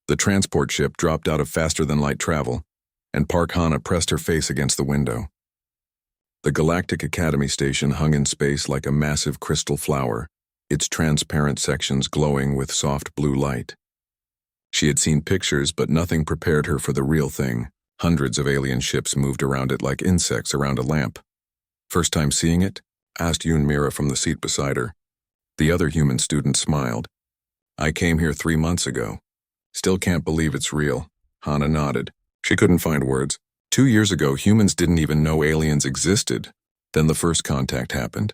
The transport ship dropped out of faster-than-light travel, and Park Hana pressed her face against the window. The Galactic Academy station hung in space like a massive crystal flower, its transparent sections glowing with soft blue light. She had seen pictures, but nothing prepared her for the real thing. Hundreds of alien ships moved around it like insects around a lamp. "First time seeing it?" asked Yoon Mira from the seat beside her. The other human student smiled. "I came here 3 months ago. Still can't believe it's real." Hana nodded. She couldn't find words. 2 years ago, humans didn't even know aliens existed. Then the first contact happened.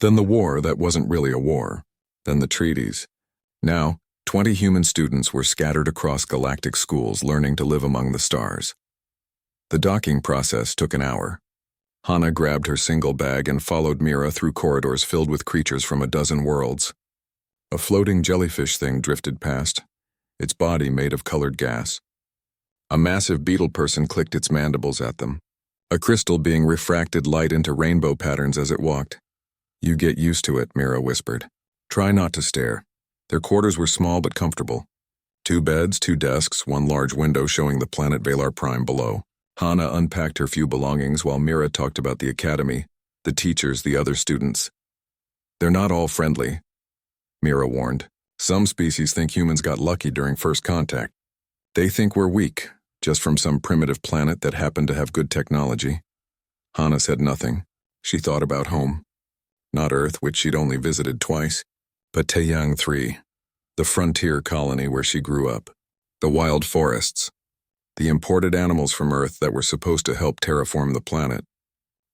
Then the war that wasn't really a war. Then the treaties. Now, 20 human students were scattered across galactic schools learning to live among the stars. The docking process took an hour. Hana grabbed her single bag and followed Mira through corridors filled with creatures from a dozen worlds. A floating jellyfish thing drifted past, its body made of colored gas. A massive beetle person clicked its mandibles at them, a crystal being refracted light into rainbow patterns as it walked. "You get used to it," Mira whispered. "Try not to stare." Their quarters were small but comfortable. 2 beds, 2 desks, 1 large window showing the planet Valar Prime below. Hana unpacked her few belongings while Mira talked about the academy, the teachers, the other students. "They're not all friendly," Mira warned. "Some species think humans got lucky during first contact. They think we're weak, just from some primitive planet that happened to have good technology." Hana said nothing. She thought about home. Not Earth, which she'd only visited twice, but Taeyang 3, the frontier colony where she grew up, the wild forests, the imported animals from Earth that were supposed to help terraform the planet.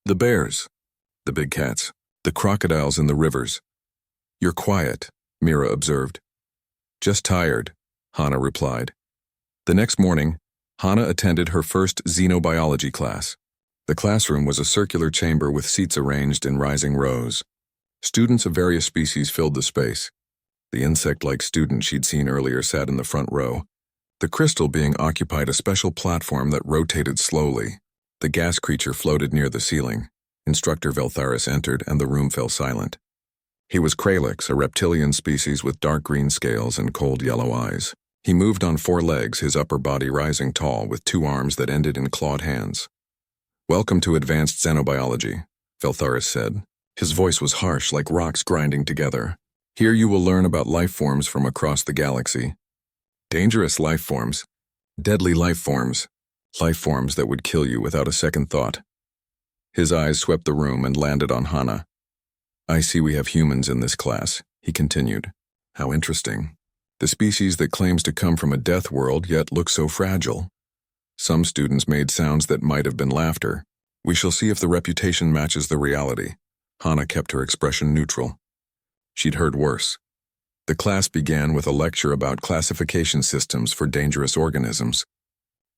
The bears, the big cats, the crocodiles in the rivers. "You're quiet," Mira observed. "Just tired," Hana replied. The next morning, Hana attended her first xenobiology class. The classroom was a circular chamber with seats arranged in rising rows. Students of various species filled the space. The insect-like student she'd seen earlier sat in the front row. The crystal being occupied a special platform that rotated slowly. The gas creature floated near the ceiling. Instructor Veltharis entered, and the room fell silent. He was Kralix, a reptilian species with dark green scales and cold yellow eyes. He moved on 4 legs, his upper body rising tall with 2 arms that ended in clawed hands. "Welcome to advanced xenobiology," Veltharis said. His voice was harsh, like rocks grinding together. "Here you will learn about life forms from across the galaxy. Dangerous life forms, deadly life forms that would kill you without a second thought." His eyes swept the room and landed on Hana. "I see we have humans in this class," he continued. "How interesting. The species that claims to come from a death world yet looks so fragile." Some students made sounds that might have been laughter. "We shall see if the reputation matches the reality." Hana kept her expression neutral. She'd heard worse. The class began with a lecture about classification systems for dangerous organisms.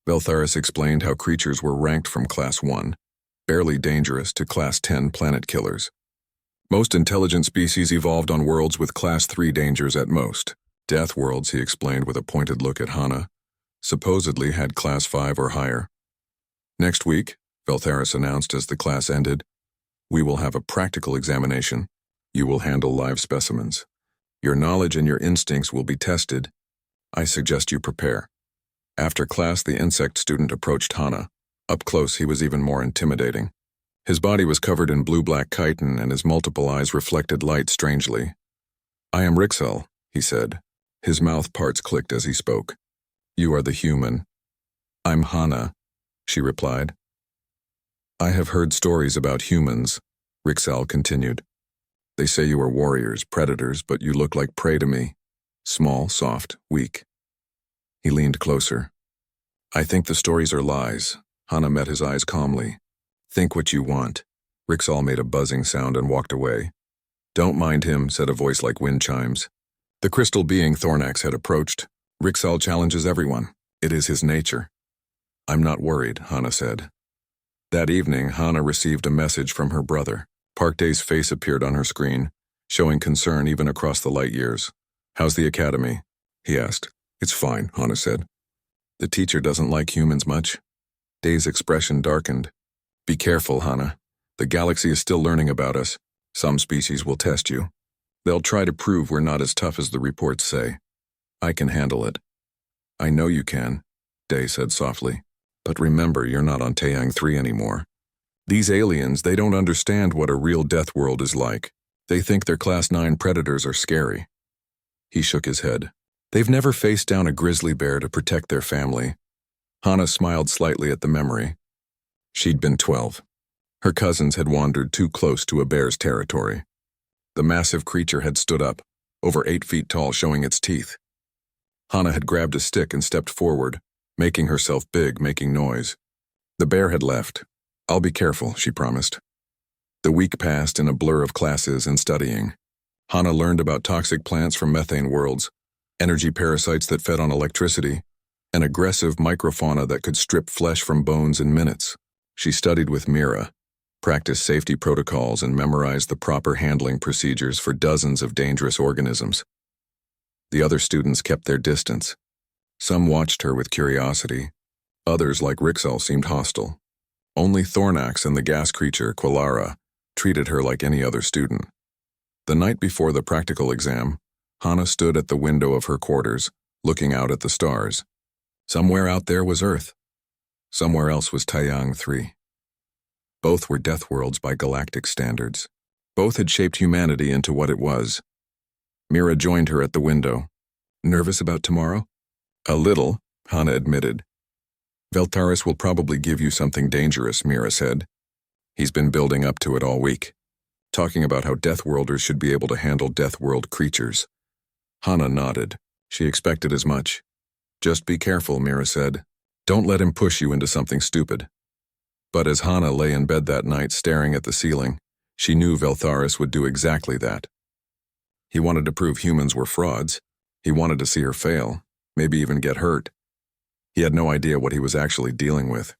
Veltharis explained how creatures were ranked from Class 1, barely dangerous, to Class 10 planet killers. Most intelligent species evolved on worlds with Class 3 dangers at most. Death worlds, he explained with a pointed look at Hana, supposedly had Class 5 or higher. "Next week," Veltharis announced as the class ended, "we will have a practical examination. You will handle live specimens. Your knowledge and your instincts will be tested. I suggest you prepare." After class, the insect student approached Hana. Up close, he was even more intimidating. His body was covered in blue-black chitin, and his multiple eyes reflected light strangely. "I am Rixel," he said. His mouth parts clicked as he spoke. "You are the human." "I'm Hana," she replied. "I have heard stories about humans," Rixel continued. "They say you are warriors, predators, but you look like prey to me. Small, soft, weak." He leaned closer. "I think the stories are lies." Hana met his eyes calmly. "Think what you want." Rixal made a buzzing sound and walked away. "Don't mind him," said a voice like wind chimes. The crystal being Thornax had approached. "Rixal challenges everyone. It is his nature." "I'm not worried," Hana said. That evening, Hana received a message from her brother. Park Day's face appeared on her screen, showing concern even across the light years. "How's the academy?" he asked. "It's fine," Hana said. "The teacher doesn't like humans much." Day's expression darkened. "Be careful, Hana. The galaxy is still learning about us. Some species will test you. They'll try to prove we're not as tough as the reports say. I can handle it." I know you can, Day said softly. But remember, you're not on Taeyang 3 anymore. These aliens, they don't understand what a real death world is like. They think their Class 9 predators are scary. He shook his head. They've never faced down a grizzly bear to protect their family. Hana smiled slightly at the memory. She'd been 12. Her cousins had wandered too close to a bear's territory. The massive creature had stood up, over 8 feet tall, showing its teeth. Hana had grabbed a stick and stepped forward, making herself big, making noise. The bear had left. I'll be careful, she promised. The week passed in a blur of classes and studying. Hana learned about toxic plants from methane worlds, energy parasites that fed on electricity, and aggressive microfauna that could strip flesh from bones in minutes. She studied with Mira, practiced safety protocols, and memorized the proper handling procedures for dozens of dangerous organisms. The other students kept their distance. Some watched her with curiosity. Others, like Rixel, seemed hostile. Only Thornax and the gas creature, Quellara, treated her like any other student. The night before the practical exam, Hana stood at the window of her quarters, looking out at the stars. Somewhere out there was Earth. Somewhere else was Taeyang 3. Both were death worlds by galactic standards. Both had shaped humanity into what it was. Mira joined her at the window. Nervous about tomorrow? A little, Hana admitted. Veltaris will probably give you something dangerous, Mira said. He's been building up to it all week, talking about how Deathworlders should be able to handle Deathworld creatures. Hana nodded. She expected as much. Just be careful, Mira said. Don't let him push you into something stupid. But as Hana lay in bed that night staring at the ceiling, she knew Veltharis would do exactly that. He wanted to prove humans were frauds. He wanted to see her fail, maybe even get hurt. He had no idea what he was actually dealing with.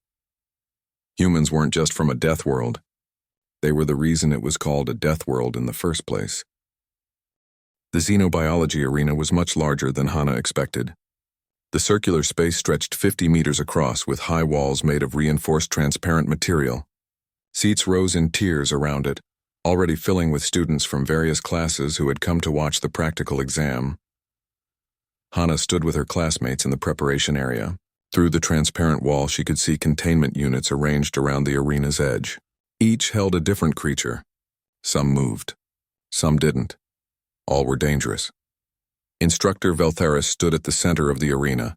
Humans weren't just from a death world. They were the reason it was called a death world in the first place. The xenobiology arena was much larger than Hana expected. The circular space stretched 50 meters across with high walls made of reinforced transparent material. Seats rose in tiers around it, already filling with students from various classes who had come to watch the practical exam. Hana stood with her classmates in the preparation area. Through the transparent wall, she could see containment units arranged around the arena's edge. Each held a different creature. Some moved. Some didn't. All were dangerous. Instructor Veltharis stood at the center of the arena,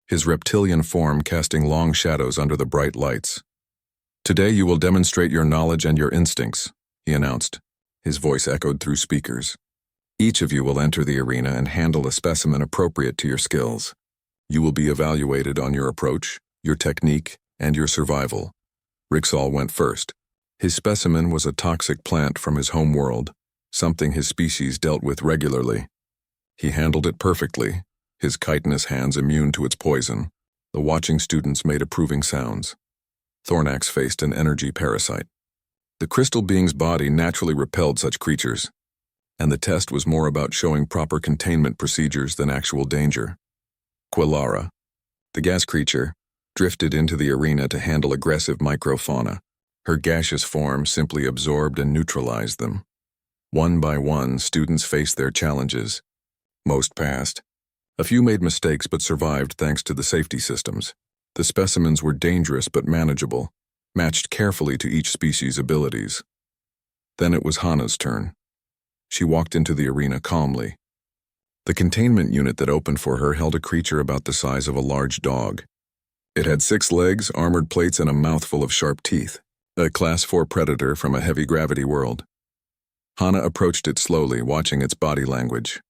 his reptilian form casting long shadows under the bright lights. Today you will demonstrate your knowledge and your instincts, he announced. His voice echoed through speakers. Each of you will enter the arena and handle a specimen appropriate to your skills. You will be evaluated on your approach, your technique, and your survival. Rixal went first. His specimen was a toxic plant from his home world, something his species dealt with regularly. He handled it perfectly, his chitinous hands immune to its poison. The watching students made approving sounds. Thornax faced an energy parasite. The crystal being's body naturally repelled such creatures, and the test was more about showing proper containment procedures than actual danger. Quellara, the gas creature, drifted into the arena to handle aggressive microfauna. Her gaseous form simply absorbed and neutralized them. One by one, students faced their challenges. Most passed. A few made mistakes but survived thanks to the safety systems. The specimens were dangerous but manageable, matched carefully to each species' abilities. Then it was Hana's turn. She walked into the arena calmly. The containment unit that opened for her held a creature about the size of a large dog. It had 6 legs, armored plates, and a mouthful of sharp teeth. A Class 4 predator from a heavy gravity world. Hana approached it slowly, watching its body language.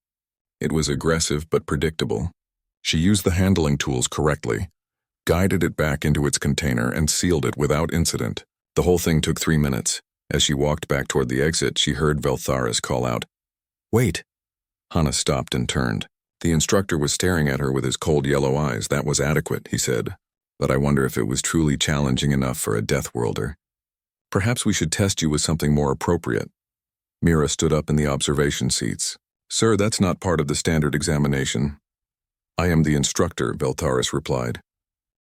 It was aggressive but predictable. She used the handling tools correctly, guided it back into its container, and sealed it without incident. The whole thing took 3 minutes. As she walked back toward the exit, she heard Veltharis call out, "Wait!" Hana stopped and turned. The instructor was staring at her with his cold yellow eyes. "That was adequate," he said, "but I wonder if it was truly challenging enough for a death worlder. Perhaps we should test you with something more appropriate." Mira stood up in the observation seats. "Sir, that's not part of the standard examination." "I am the instructor," Veltharis replied.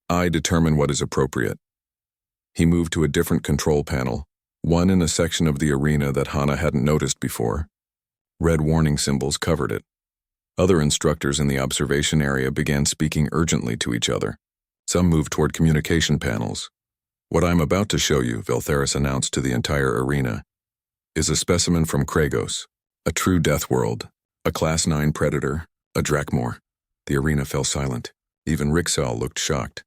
"I determine what is appropriate." He moved to a different control panel, one in a section of the arena that Hana hadn't noticed before. Red warning symbols covered it. Other instructors in the observation area began speaking urgently to each other. Some moved toward communication panels. "What I'm about to show you," Veltharis announced to the entire arena, "is a specimen from Kragos, a true death world, a Class 9 predator, a Drakmor." The arena fell silent. Even Rixal looked shocked.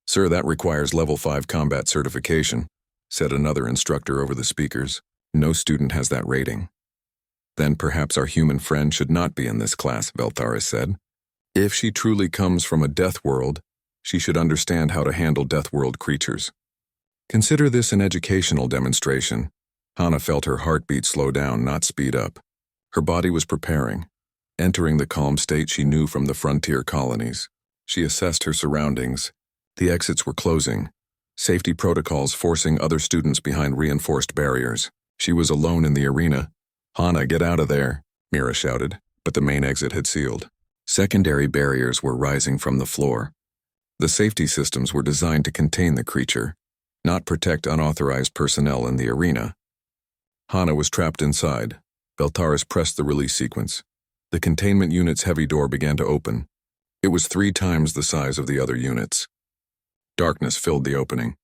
"Sir, that requires Level 5 combat certification," said another instructor over the speakers. "No student has that rating." "Then perhaps our human friend should not be in this class," Veltharis said. "If she truly comes from a death world, she should understand how to handle death world creatures. Consider this an educational demonstration." Hana felt her heartbeat slow down, not speed up. Her body was preparing, entering the calm state she knew from the frontier colonies. She assessed her surroundings. The exits were closing, safety protocols forcing other students behind reinforced barriers. She was alone in the arena. "Hana, get out of there," Mira shouted, but the main exit had sealed. Secondary barriers were rising from the floor. The safety systems were designed to contain the creature, not protect unauthorized personnel in the arena. Hana was trapped inside. Veltharis pressed the release sequence. The containment unit's heavy door began to open. It was 3 times the size of the other units. Darkness filled the opening.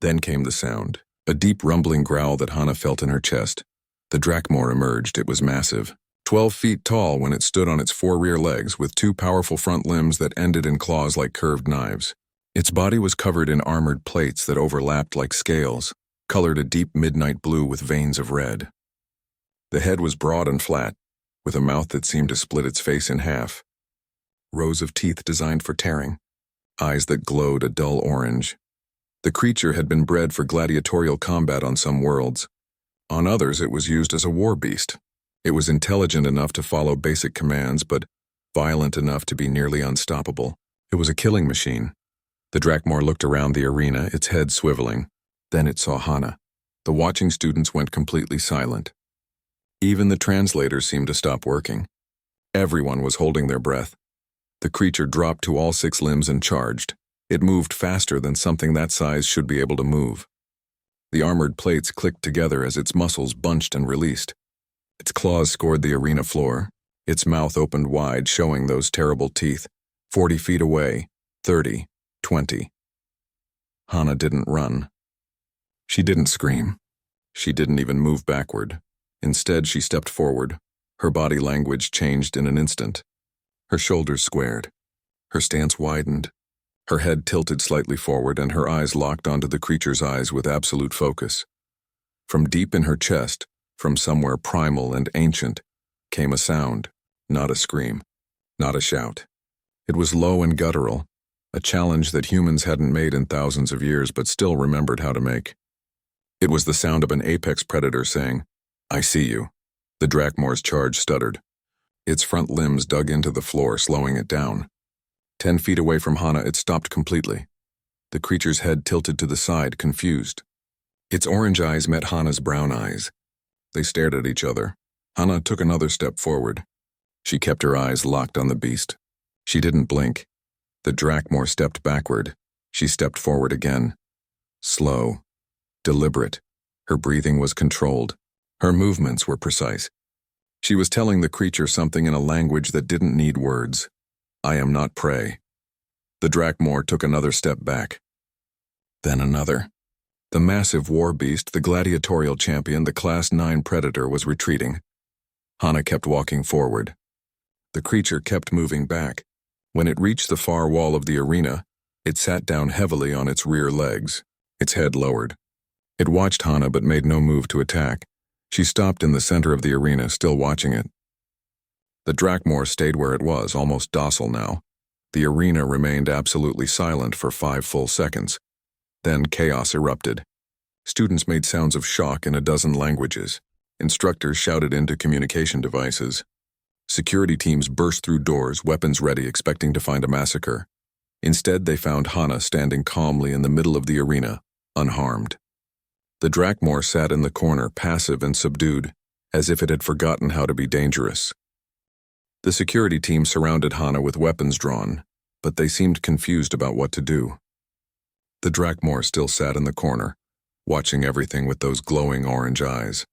Then came the sound, a deep rumbling growl that Hana felt in her chest. The Drakmor emerged. It was massive, 12 feet tall when it stood on its 4 rear legs with 2 powerful front limbs that ended in claws like curved knives. Its body was covered in armored plates that overlapped like scales, colored a deep midnight blue with veins of red. The head was broad and flat, with a mouth that seemed to split its face in half. Rows of teeth designed for tearing, eyes that glowed a dull orange. The creature had been bred for gladiatorial combat on some worlds. On others, it was used as a war beast. It was intelligent enough to follow basic commands, but violent enough to be nearly unstoppable. It was a killing machine. The Drakmor looked around the arena, its head swiveling. Then it saw Hana. The watching students went completely silent. Even the translators seemed to stop working. Everyone was holding their breath. The creature dropped to all 6 limbs and charged. It moved faster than something that size should be able to move. The armored plates clicked together as its muscles bunched and released. Its claws scored the arena floor. Its mouth opened wide, showing those terrible teeth. 40 feet away, 30, 20. Hana didn't run. She didn't scream. She didn't even move backward. Instead, she stepped forward. Her body language changed in an instant. Her shoulders squared. Her stance widened. Her head tilted slightly forward, and her eyes locked onto the creature's eyes with absolute focus. From deep in her chest, from somewhere primal and ancient, came a sound, not a scream, not a shout. It was low and guttural, a challenge that humans hadn't made in thousands of years but still remembered how to make. It was the sound of an apex predator saying, "I see you." The Drakmor's charge stuttered. Its front limbs dug into the floor, slowing it down. 10 feet away from Hana, it stopped completely. The creature's head tilted to the side, confused. Its orange eyes met Hana's brown eyes. They stared at each other. Hana took another step forward. She kept her eyes locked on the beast. She didn't blink. The Drakmor stepped backward. She stepped forward again. Slow, deliberate. Her breathing was controlled. Her movements were precise. She was telling the creature something in a language that didn't need words. "I am not prey." The Drakmor took another step back. Then another. The massive war beast, the gladiatorial champion, the Class 9 predator, was retreating. Hana kept walking forward. The creature kept moving back. When it reached the far wall of the arena, it sat down heavily on its rear legs, its head lowered. It watched Hana but made no move to attack. She stopped in the center of the arena, still watching it. The Drakmor stayed where it was, almost docile now. The arena remained absolutely silent for 5 full seconds. Then chaos erupted. Students made sounds of shock in a dozen languages. Instructors shouted into communication devices. Security teams burst through doors, weapons ready, expecting to find a massacre. Instead, they found Hana standing calmly in the middle of the arena, unharmed. The Drakmor sat in the corner, passive and subdued, as if it had forgotten how to be dangerous. The security team surrounded Hana with weapons drawn, but they seemed confused about what to do. The Drakmor still sat in the corner, watching everything with those glowing orange eyes.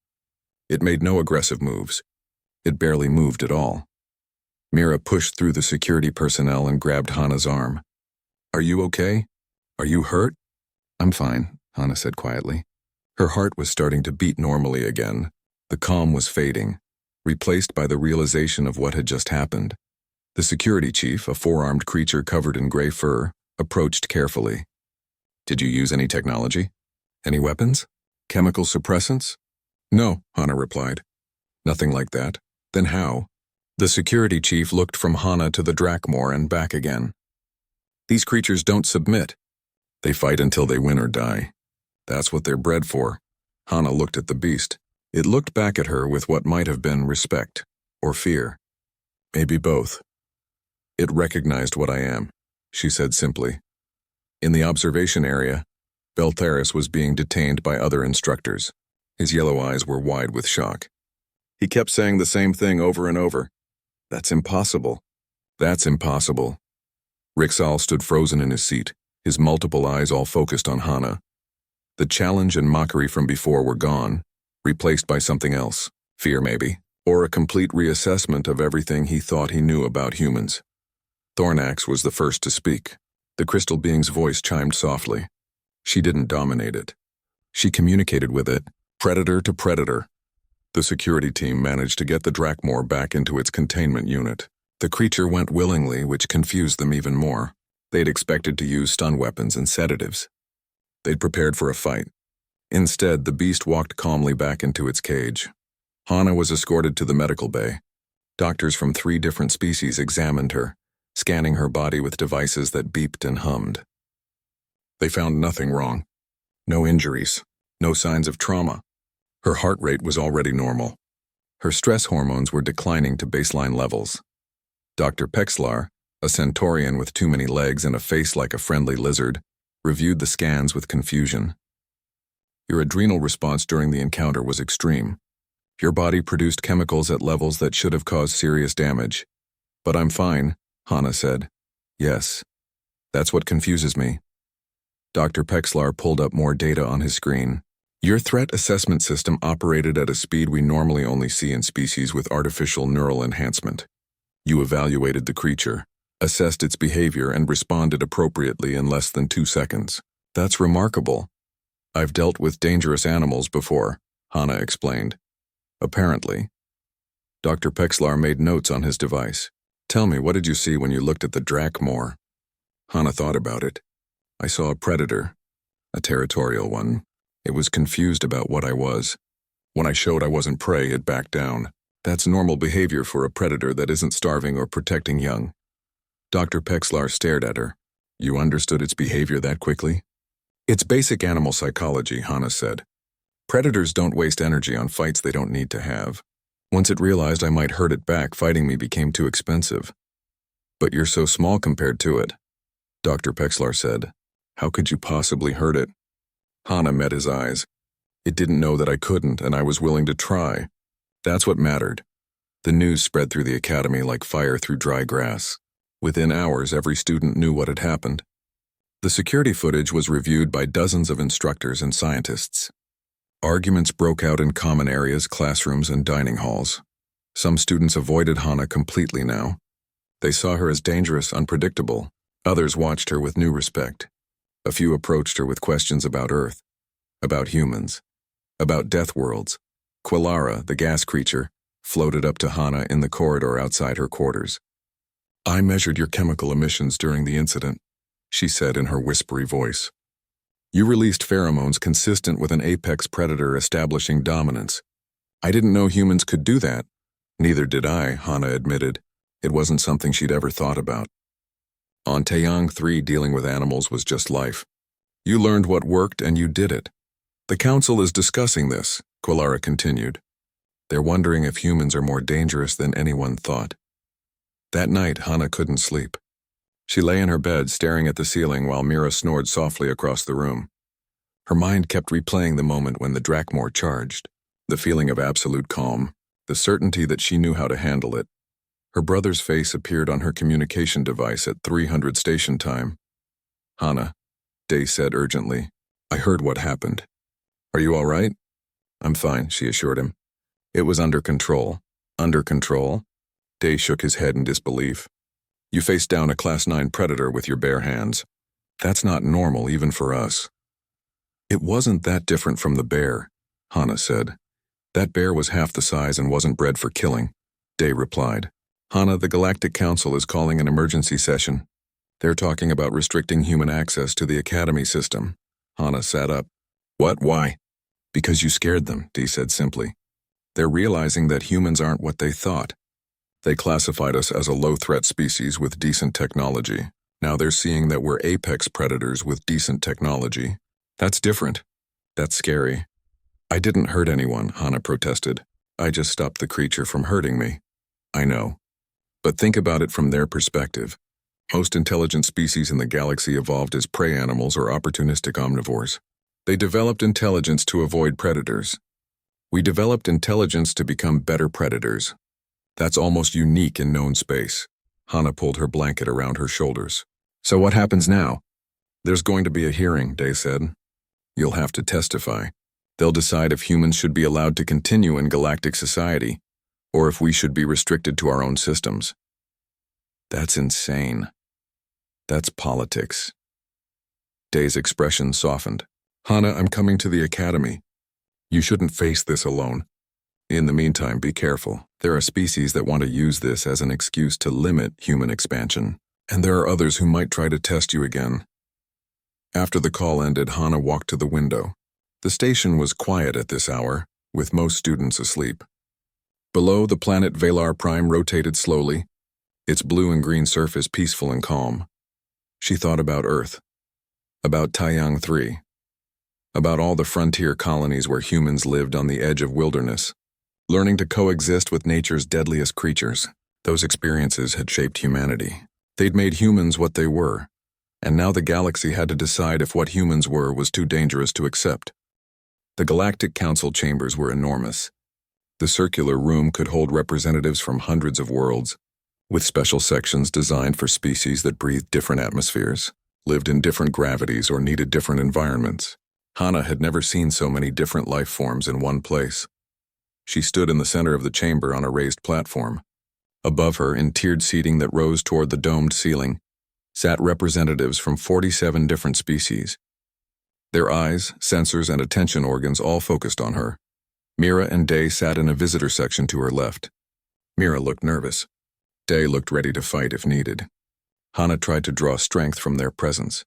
It made no aggressive moves. It barely moved at all. Mira pushed through the security personnel and grabbed Hana's arm. "Are you okay? Are you hurt?" "I'm fine," Hana said quietly. Her heart was starting to beat normally again. The calm was fading, replaced by the realization of what had just happened. The security chief, a four-armed creature covered in gray fur, approached carefully. "Did you use any technology? Any weapons? Chemical suppressants?" "No," Hana replied. "Nothing like that. Then how?" The security chief looked from Hana to the Drakmor and back again. "These creatures don't submit. They fight until they win or die. That's what they're bred for." Hana looked at the beast. It looked back at her with what might have been respect or fear. Maybe both. "It recognized what I am," she said simply. In the observation area, Beltheris was being detained by other instructors. His yellow eyes were wide with shock. He kept saying the same thing over and over. "That's impossible. That's impossible." Rixal stood frozen in his seat, his multiple eyes all focused on Hana. The challenge and mockery from before were gone, replaced by something else. Fear, maybe, or a complete reassessment of everything he thought he knew about humans. Thornax was the first to speak. The crystal being's voice chimed softly. She didn't dominate it. She communicated with it, predator to predator. The security team managed to get the Drakmor back into its containment unit. The creature went willingly, which confused them even more. They'd expected to use stun weapons and sedatives. They'd prepared for a fight. Instead, the beast walked calmly back into its cage. Hana was escorted to the medical bay. Doctors from 3 different species examined her, scanning her body with devices that beeped and hummed. They found nothing wrong. No injuries, no signs of trauma. Her heart rate was already normal. Her stress hormones were declining to baseline levels. Dr. Pexlar, a centaurian with too many legs and a face like a friendly lizard, reviewed the scans with confusion. Your adrenal response during the encounter was extreme. Your body produced chemicals at levels that should have caused serious damage. But I'm fine, Hana said. Yes. That's what confuses me. Dr. Pexlar pulled up more data on his screen. Your threat assessment system operated at a speed we normally only see in species with artificial neural enhancement. You evaluated the creature, assessed its behavior, and responded appropriately in less than 2 seconds. That's remarkable. I've dealt with dangerous animals before, Hana explained. Apparently. Dr. Pexlar made notes on his device. Tell me, what did you see when you looked at the Drakmor? Hana thought about it. I saw a predator, a territorial one. It was confused about what I was. When I showed I wasn't prey, it backed down. That's normal behavior for a predator that isn't starving or protecting young. Dr. Pexlar stared at her. You understood its behavior that quickly? It's basic animal psychology, Hana said. Predators don't waste energy on fights they don't need to have. Once it realized I might hurt it back, fighting me became too expensive. But you're so small compared to it, Dr. Pexlar said. How could you possibly hurt it? Hana met his eyes. It didn't know that I couldn't, and I was willing to try. That's what mattered. The news spread through the academy like fire through dry grass. Within hours, every student knew what had happened. The security footage was reviewed by dozens of instructors and scientists. Arguments broke out in common areas, classrooms, and dining halls. Some students avoided Hana completely now. They saw her as dangerous, unpredictable. Others watched her with new respect. A few approached her with questions about Earth, about humans, about death worlds. Quellara, the gas creature, floated up to Hana in the corridor outside her quarters. I measured your chemical emissions during the incident, she said in her whispery voice. You released pheromones consistent with an apex predator establishing dominance. I didn't know humans could do that. Neither did I, Hana admitted. It wasn't something she'd ever thought about. On Taeyang 3, dealing with animals was just life. You learned what worked and you did it. The council is discussing this, Quellara continued. They're wondering if humans are more dangerous than anyone thought. That night, Hana couldn't sleep. She lay in her bed staring at the ceiling while Mira snored softly across the room. Her mind kept replaying the moment when the Drakmor charged, the feeling of absolute calm, the certainty that she knew how to handle it. Her brother's face appeared on her communication device at 300 station time. Hana, Day said urgently, I heard what happened. Are you all right? I'm fine, she assured him. It was under control. Under control? Day shook his head in disbelief. You faced down a Class 9 predator with your bare hands. That's not normal even for us. It wasn't that different from the bear, Hana said. That bear was half the size and wasn't bred for killing, Day replied. Hana, the Galactic Council is calling an emergency session. They're talking about restricting human access to the Academy system. Hana sat up. What? Why? Because you scared them, Day said simply. They're realizing that humans aren't what they thought. They classified us as a low-threat species with decent technology. Now they're seeing that we're apex predators with decent technology. That's different. That's scary. I didn't hurt anyone, Hana protested. I just stopped the creature from hurting me. I know. But think about it from their perspective. Most intelligent species in the galaxy evolved as prey animals or opportunistic omnivores. They developed intelligence to avoid predators. We developed intelligence to become better predators. That's almost unique in known space. Hana pulled her blanket around her shoulders. So what happens now? There's going to be a hearing, Day said. You'll have to testify. They'll decide if humans should be allowed to continue in galactic society, or if we should be restricted to our own systems. That's insane. That's politics. Day's expression softened. Hana, I'm coming to the Academy. You shouldn't face this alone. In the meantime, be careful. There are species that want to use this as an excuse to limit human expansion, and there are others who might try to test you again. After the call ended, Hana walked to the window. The station was quiet at this hour, with most students asleep. Below, the planet Valar Prime rotated slowly, its blue and green surface peaceful and calm. She thought about Earth, about Taiyang 3, about all the frontier colonies where humans lived on the edge of wilderness, learning to coexist with nature's deadliest creatures. Those experiences had shaped humanity. They'd made humans what they were, and now the galaxy had to decide if what humans were was too dangerous to accept. The Galactic Council chambers were enormous. The circular room could hold representatives from hundreds of worlds, with special sections designed for species that breathed different atmospheres, lived in different gravities, or needed different environments. Hana had never seen so many different life forms in one place. She stood in the center of the chamber on a raised platform. Above her, in tiered seating that rose toward the domed ceiling, sat representatives from 47 different species. Their eyes, sensors, and attention organs all focused on her. Mira and Day sat in a visitor section to her left. Mira looked nervous. Day looked ready to fight if needed. Hana tried to draw strength from their presence.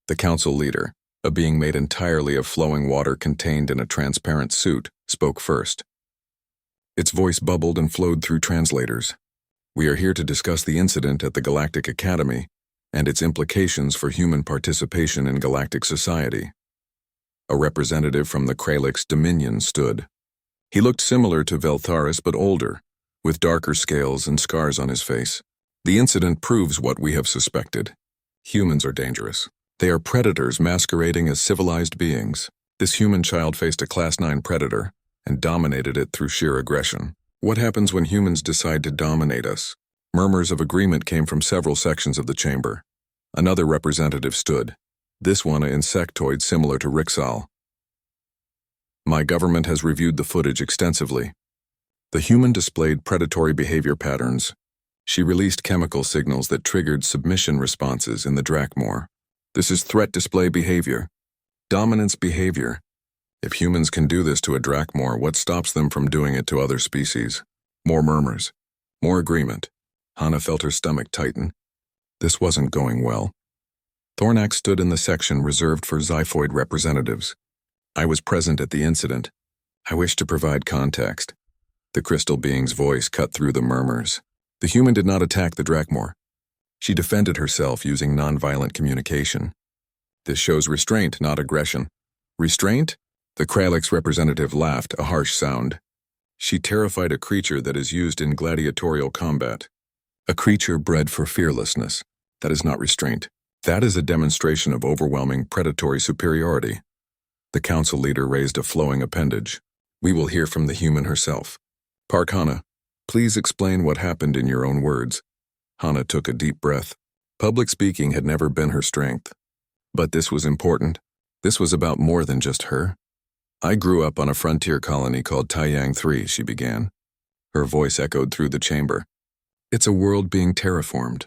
The council leader, a being made entirely of flowing water contained in a transparent suit, spoke first. Its voice bubbled and flowed through translators. We are here to discuss the incident at the Galactic Academy and its implications for human participation in galactic society. A representative from the Kralix Dominion stood. He looked similar to Veltharis but older, with darker scales and scars on his face. The incident proves what we have suspected. Humans are dangerous. They are predators masquerading as civilized beings. This human child faced a Class 9 predator and dominated it through sheer aggression. What happens when humans decide to dominate us? Murmurs of agreement came from several sections of the chamber. Another representative stood, this one an insectoid similar to Rixal. My government has reviewed the footage extensively. The human displayed predatory behavior patterns. She released chemical signals that triggered submission responses in the Drakmor. This is threat display behavior, dominance behavior. If humans can do this to a Drakmor, what stops them from doing it to other species? More murmurs, more agreement. Hana felt her stomach tighten. This wasn't going well. Thornax stood in the section reserved for Xiphoid representatives. I was present at the incident. I wish to provide context. The crystal being's voice cut through the murmurs. The human did not attack the Drakmor. She defended herself using nonviolent communication. This shows restraint, not aggression. Restraint? The Kralix representative laughed, a harsh sound. She terrified a creature that is used in gladiatorial combat. A creature bred for fearlessness. That is not restraint. That is a demonstration of overwhelming predatory superiority. The council leader raised a flowing appendage. We will hear from the human herself. Park Hana, please explain what happened in your own words. Hana took a deep breath. Public speaking had never been her strength. But this was important. This was about more than just her. I grew up on a frontier colony called Taiyang 3, she began. Her voice echoed through the chamber. It's a world being terraformed.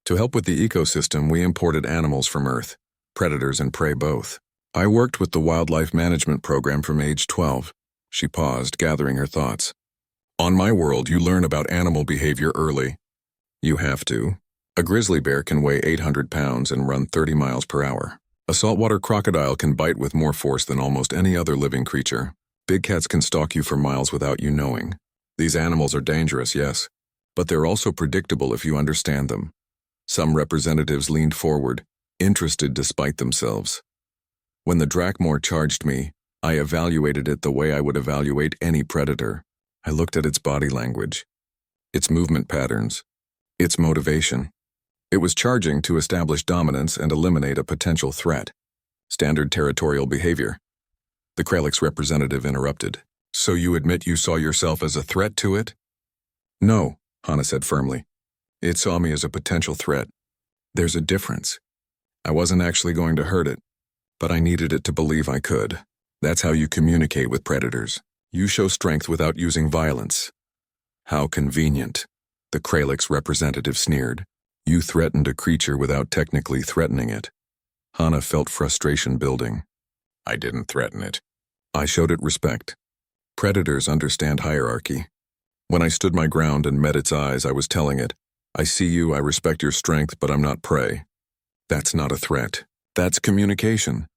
To help with the ecosystem, we imported animals from Earth, predators and prey both. I worked with the wildlife management program from age 12. She paused, gathering her thoughts. On my world, you learn about animal behavior early. You have to. A grizzly bear can weigh 800 pounds and run 30 miles per hour. A saltwater crocodile can bite with more force than almost any other living creature. Big cats can stalk you for miles without you knowing. These animals are dangerous, yes, but they're also predictable if you understand them. Some representatives leaned forward, interested despite themselves. When the Drakmor charged me, I evaluated it the way I would evaluate any predator. I looked at its body language, its movement patterns, its motivation. It was charging to establish dominance and eliminate a potential threat. Standard territorial behavior. The Kralix representative interrupted. So you admit you saw yourself as a threat to it? No, Hana said firmly. It saw me as a potential threat. There's a difference. I wasn't actually going to hurt it, but I needed it to believe I could. That's how you communicate with predators. You show strength without using violence. How convenient, the Kralix representative sneered. You threatened a creature without technically threatening it. Hana felt frustration building. I didn't threaten it. I showed it respect. Predators understand hierarchy. When I stood my ground and met its eyes, I was telling it, I see you, I respect your strength, but I'm not prey. That's not a threat. That's communication.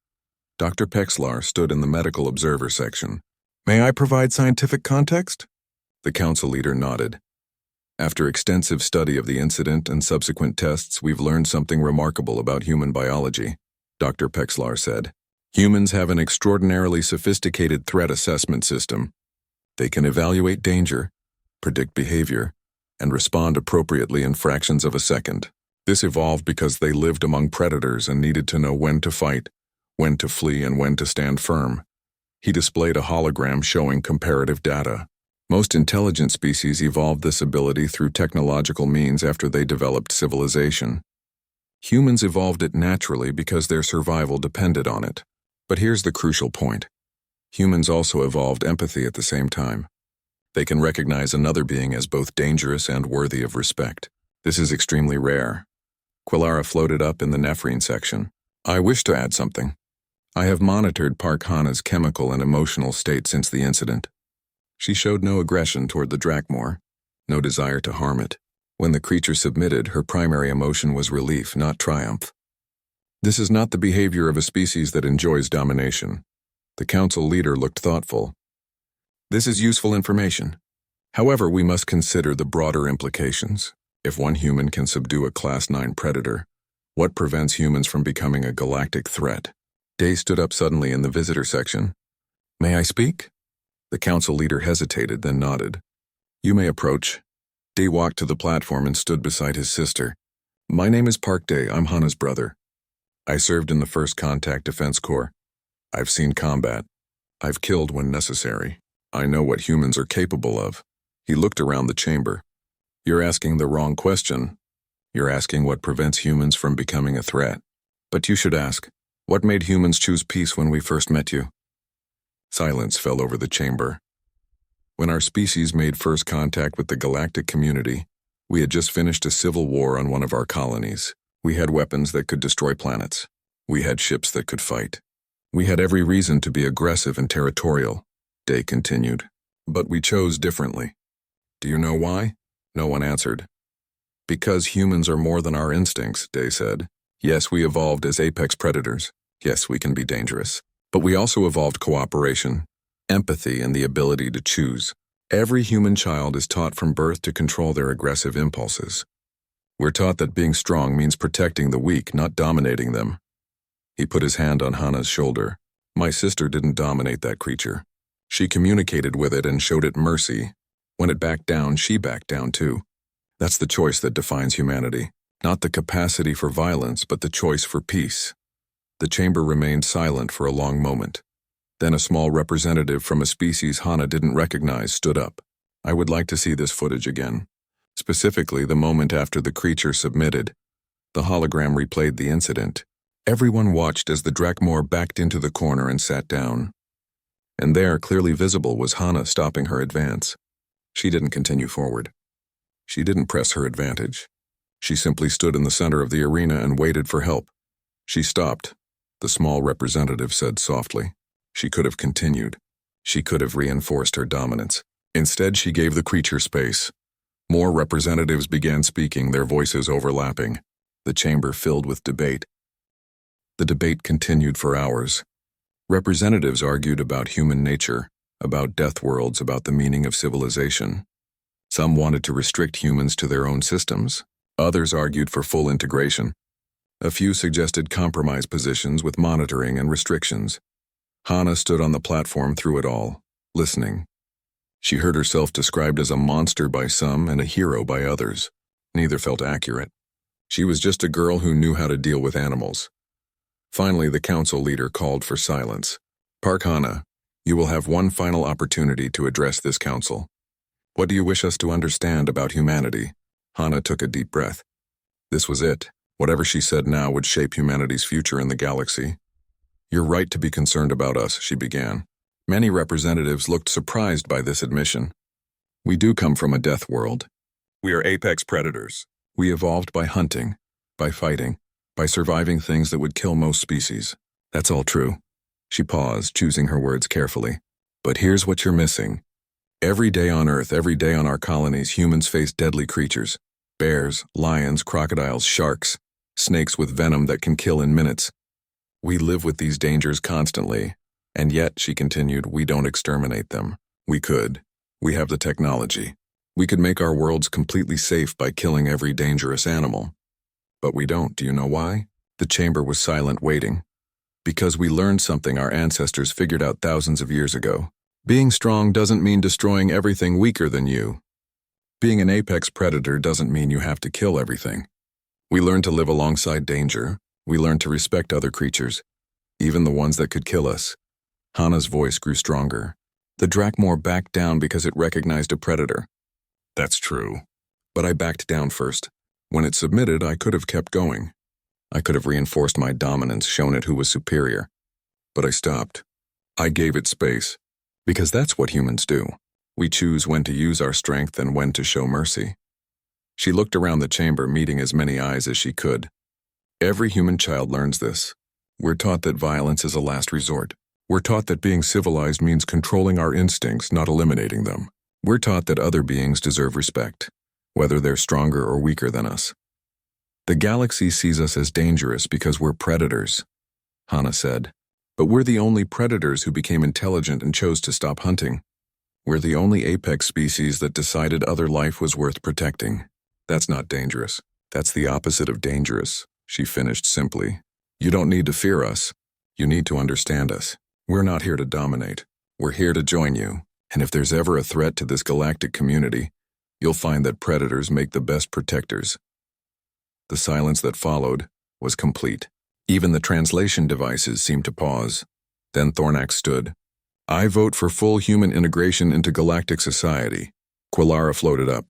Dr. Pexlar stood in the medical observer section. May I provide scientific context? The council leader nodded. After extensive study of the incident and subsequent tests, we've learned something remarkable about human biology, Dr. Pexlar said. Humans have an extraordinarily sophisticated threat assessment system. They can evaluate danger, predict behavior, and respond appropriately in fractions of a second. This evolved because they lived among predators and needed to know when to fight, when to flee, and when to stand firm. He displayed a hologram showing comparative data. Most intelligent species evolved this ability through technological means after they developed civilization. Humans evolved it naturally because their survival depended on it. But here's the crucial point. Humans also evolved empathy at the same time. They can recognize another being as both dangerous and worthy of respect. This is extremely rare. Quilara floated up in the nephrine section. I wish to add something. I have monitored Park Hana's chemical and emotional state since the incident. She showed no aggression toward the Drakmor, no desire to harm it. When the creature submitted, her primary emotion was relief, not triumph. This is not the behavior of a species that enjoys domination. The council leader looked thoughtful. This is useful information. However, we must consider the broader implications. If one human can subdue a Class 9 predator, what prevents humans from becoming a galactic threat? Day stood up suddenly in the visitor section. May I speak? The council leader hesitated, then nodded. You may approach. Day walked to the platform and stood beside his sister. My name is Park Day. I'm Hana's brother. I served in the 1st Contact Defense Corps. I've seen combat. I've killed when necessary. I know what humans are capable of. He looked around the chamber. You're asking the wrong question. You're asking what prevents humans from becoming a threat. But you should ask, what made humans choose peace when we first met you? Silence fell over the chamber. When our species made first contact with the galactic community, we had just finished a civil war on one of our colonies. We had weapons that could destroy planets. We had ships that could fight. We had every reason to be aggressive and territorial, Day continued. But we chose differently. Do you know why? No one answered. Because humans are more than our instincts, Day said. Yes, we evolved as apex predators. Yes, we can be dangerous. But we also evolved cooperation, empathy, and the ability to choose. Every human child is taught from birth to control their aggressive impulses. We're taught that being strong means protecting the weak, not dominating them. He put his hand on Hana's shoulder. My sister didn't dominate that creature. She communicated with it and showed it mercy. When it backed down, she backed down too. That's the choice that defines humanity. Not the capacity for violence, but the choice for peace. The chamber remained silent for a long moment. Then a small representative from a species Hana didn't recognize stood up. I would like to see this footage again. Specifically, the moment after the creature submitted. The hologram replayed the incident. Everyone watched as the Drakmor backed into the corner and sat down. And there, clearly visible, was Hana stopping her advance. She didn't continue forward. She didn't press her advantage. She simply stood in the center of the arena and waited for help. She stopped. The small representative said softly. She could have continued. She could have reinforced her dominance. Instead, she gave the creature space. More representatives began speaking, their voices overlapping. The chamber filled with debate. The debate continued for hours. Representatives argued about human nature, about death worlds, about the meaning of civilization. Some wanted to restrict humans to their own systems. Others argued for full integration. A few suggested compromise positions with monitoring and restrictions. Hana stood on the platform through it all, listening. She heard herself described as a monster by some and a hero by others. Neither felt accurate. She was just a girl who knew how to deal with animals. Finally, the council leader called for silence. Park Hana, you will have one final opportunity to address this council. What do you wish us to understand about humanity? Hana took a deep breath. This was it. Whatever she said now would shape humanity's future in the galaxy. You're right to be concerned about us, she began. Many representatives looked surprised by this admission. We do come from a death world. We are apex predators. We evolved by hunting, by fighting, by surviving things that would kill most species. That's all true. She paused, choosing her words carefully. But here's what you're missing. Every day on Earth, every day on our colonies, humans face deadly creatures. Bears, lions, crocodiles, sharks, snakes with venom that can kill in minutes. We live with these dangers constantly, and yet, she continued, we don't exterminate them. We could. We have the technology. We could make our worlds completely safe by killing every dangerous animal. But we don't. Do you know why? The chamber was silent, waiting. Because we learned something our ancestors figured out thousands of years ago. Being strong doesn't mean destroying everything weaker than you. Being an apex predator doesn't mean you have to kill everything. We learn to live alongside danger. We learn to respect other creatures, even the ones that could kill us. Hana's voice grew stronger. The Drakmor backed down because it recognized a predator. That's true. But I backed down first. When it submitted, I could have kept going. I could have reinforced my dominance, shown it who was superior. But I stopped. I gave it space. Because that's what humans do. We choose when to use our strength and when to show mercy. She looked around the chamber, meeting as many eyes as she could. Every human child learns this. We're taught that violence is a last resort. We're taught that being civilized means controlling our instincts, not eliminating them. We're taught that other beings deserve respect, whether they're stronger or weaker than us. The galaxy sees us as dangerous because we're predators, Hana said. But we're the only predators who became intelligent and chose to stop hunting. We're the only apex species that decided other life was worth protecting. That's not dangerous. That's the opposite of dangerous, she finished simply. You don't need to fear us. You need to understand us. We're not here to dominate. We're here to join you. And if there's ever a threat to this galactic community, you'll find that predators make the best protectors. The silence that followed was complete. Even the translation devices seemed to pause. Then Thornax stood. I vote for full human integration into galactic society. Quilara floated up.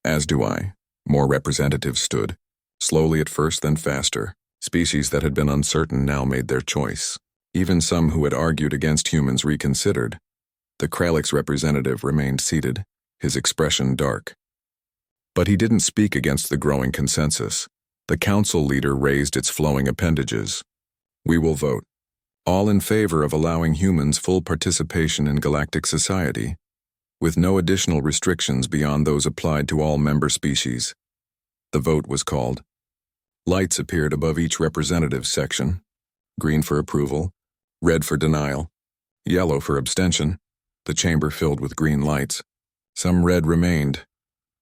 As do I. More representatives stood. Slowly at first, then faster. Species that had been uncertain now made their choice. Even some who had argued against humans reconsidered. The Kralix representative remained seated, his expression dark. But he didn't speak against the growing consensus. The council leader raised its flowing appendages. We will vote. All in favor of allowing humans full participation in galactic society, with no additional restrictions beyond those applied to all member species. The vote was called. Lights appeared above each representative's section. Green for approval, red for denial, yellow for abstention. The chamber filled with green lights. Some red remained,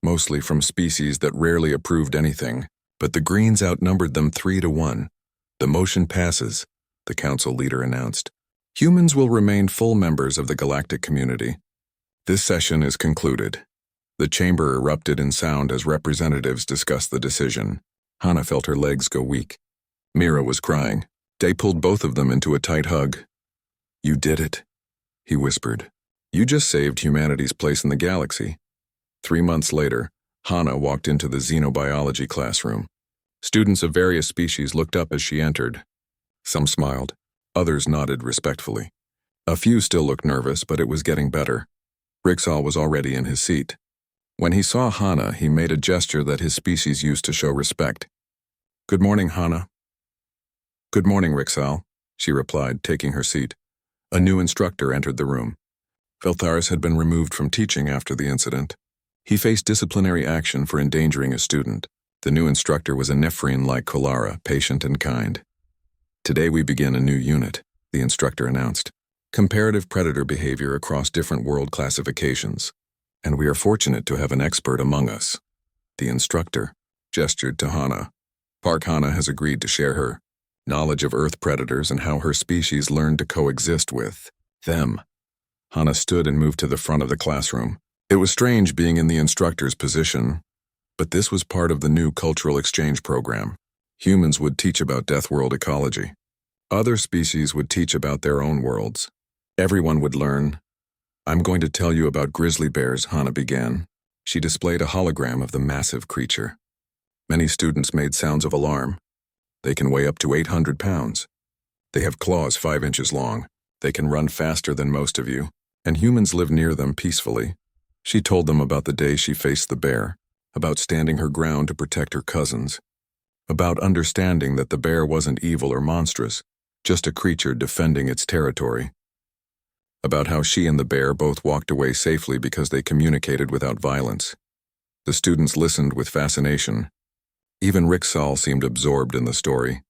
mostly from species that rarely approved anything, but the greens outnumbered them 3-1. The motion passes, the council leader announced. Humans will remain full members of the galactic community. This session is concluded. The chamber erupted in sound as representatives discussed the decision. Hana felt her legs go weak. Mira was crying. Day pulled both of them into a tight hug. You did it, he whispered. You just saved humanity's place in the galaxy. 3 months later, Hana walked into the xenobiology classroom. Students of various species looked up as she entered. Some smiled, others nodded respectfully. A few still looked nervous, but it was getting better. Rixall was already in his seat. When he saw Hana, he made a gesture that his species used to show respect. "Good morning, Hana." "Good morning, Rixal," she replied, taking her seat. A new instructor entered the room. Veltharis had been removed from teaching after the incident. He faced disciplinary action for endangering a student. The new instructor was a Nephrine like Kolara, patient and kind. "Today we begin a new unit," the instructor announced. "Comparative predator behavior across different world classifications. And we are fortunate to have an expert among us." The instructor gestured to Hana. Park Hana has agreed to share her knowledge of Earth predators and how her species learned to coexist with them. Hana stood and moved to the front of the classroom. It was strange being in the instructor's position, but this was part of the new cultural exchange program. Humans would teach about Death World ecology. Other species would teach about their own worlds. Everyone would learn. "I'm going to tell you about grizzly bears," Hana began. She displayed a hologram of the massive creature. Many students made sounds of alarm. "They can weigh up to 800 pounds. They have claws 5 inches long. They can run faster than most of you, and humans live near them peacefully." She told them about the day she faced the bear, about standing her ground to protect her cousins, about understanding that the bear wasn't evil or monstrous, just a creature defending its territory, about how she and the bear both walked away safely because they communicated without violence. The students listened with fascination. Even Rixal seemed absorbed in the story.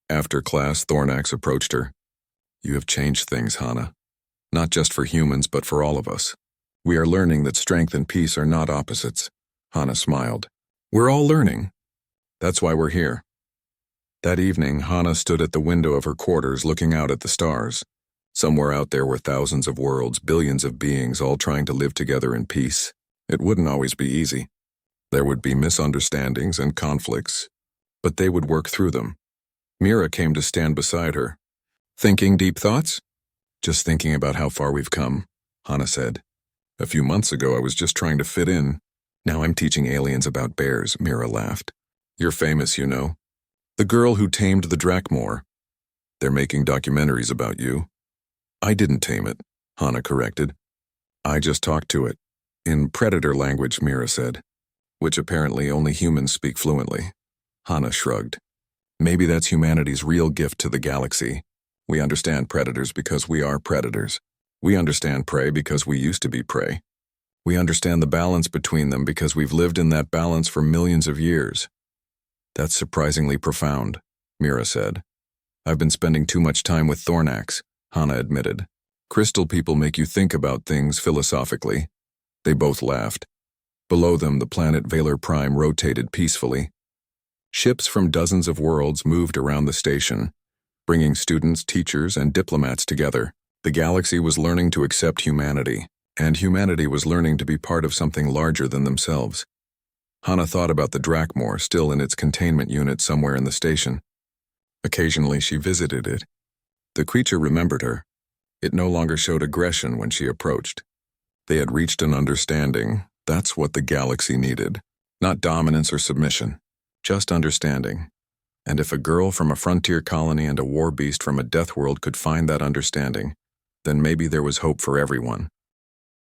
After class, Thornax approached her. "You have changed things, Hana. Not just for humans, but for all of us. We are learning that strength and peace are not opposites." Hana smiled. "We're all learning. That's why we're here." That evening, Hana stood at the window of her quarters looking out at the stars. Somewhere out there were thousands of worlds, billions of beings, all trying to live together in peace. It wouldn't always be easy. There would be misunderstandings and conflicts, but they would work through them. Mira came to stand beside her. "Thinking deep thoughts?" "Just thinking about how far we've come," Hana said. "A few months ago I was just trying to fit in. Now I'm teaching aliens about bears," Mira laughed. "You're famous, you know. The girl who tamed the Drakmor. They're making documentaries about you." "I didn't tame it," Hana corrected. "I just talked to it. In predator language," Mira said, "which apparently only humans speak fluently." Hana shrugged. "Maybe that's humanity's real gift to the galaxy. We understand predators because we are predators. We understand prey because we used to be prey. We understand the balance between them because we've lived in that balance for millions of years." "That's surprisingly profound," Mira said. "I've been spending too much time with Thornax," Hana admitted. "Crystal people make you think about things philosophically." They both laughed. Below them, the planet Valor Prime rotated peacefully. Ships from dozens of worlds moved around the station, bringing students, teachers, and diplomats together. The galaxy was learning to accept humanity, and humanity was learning to be part of something larger than themselves. Hana thought about the Drakmor still in its containment unit somewhere in the station. Occasionally she visited it. The creature remembered her. It no longer showed aggression when she approached. They had reached an understanding. That's what the galaxy needed. Not dominance or submission, just understanding. And if a girl from a frontier colony and a war beast from a death world could find that understanding, then maybe there was hope for everyone.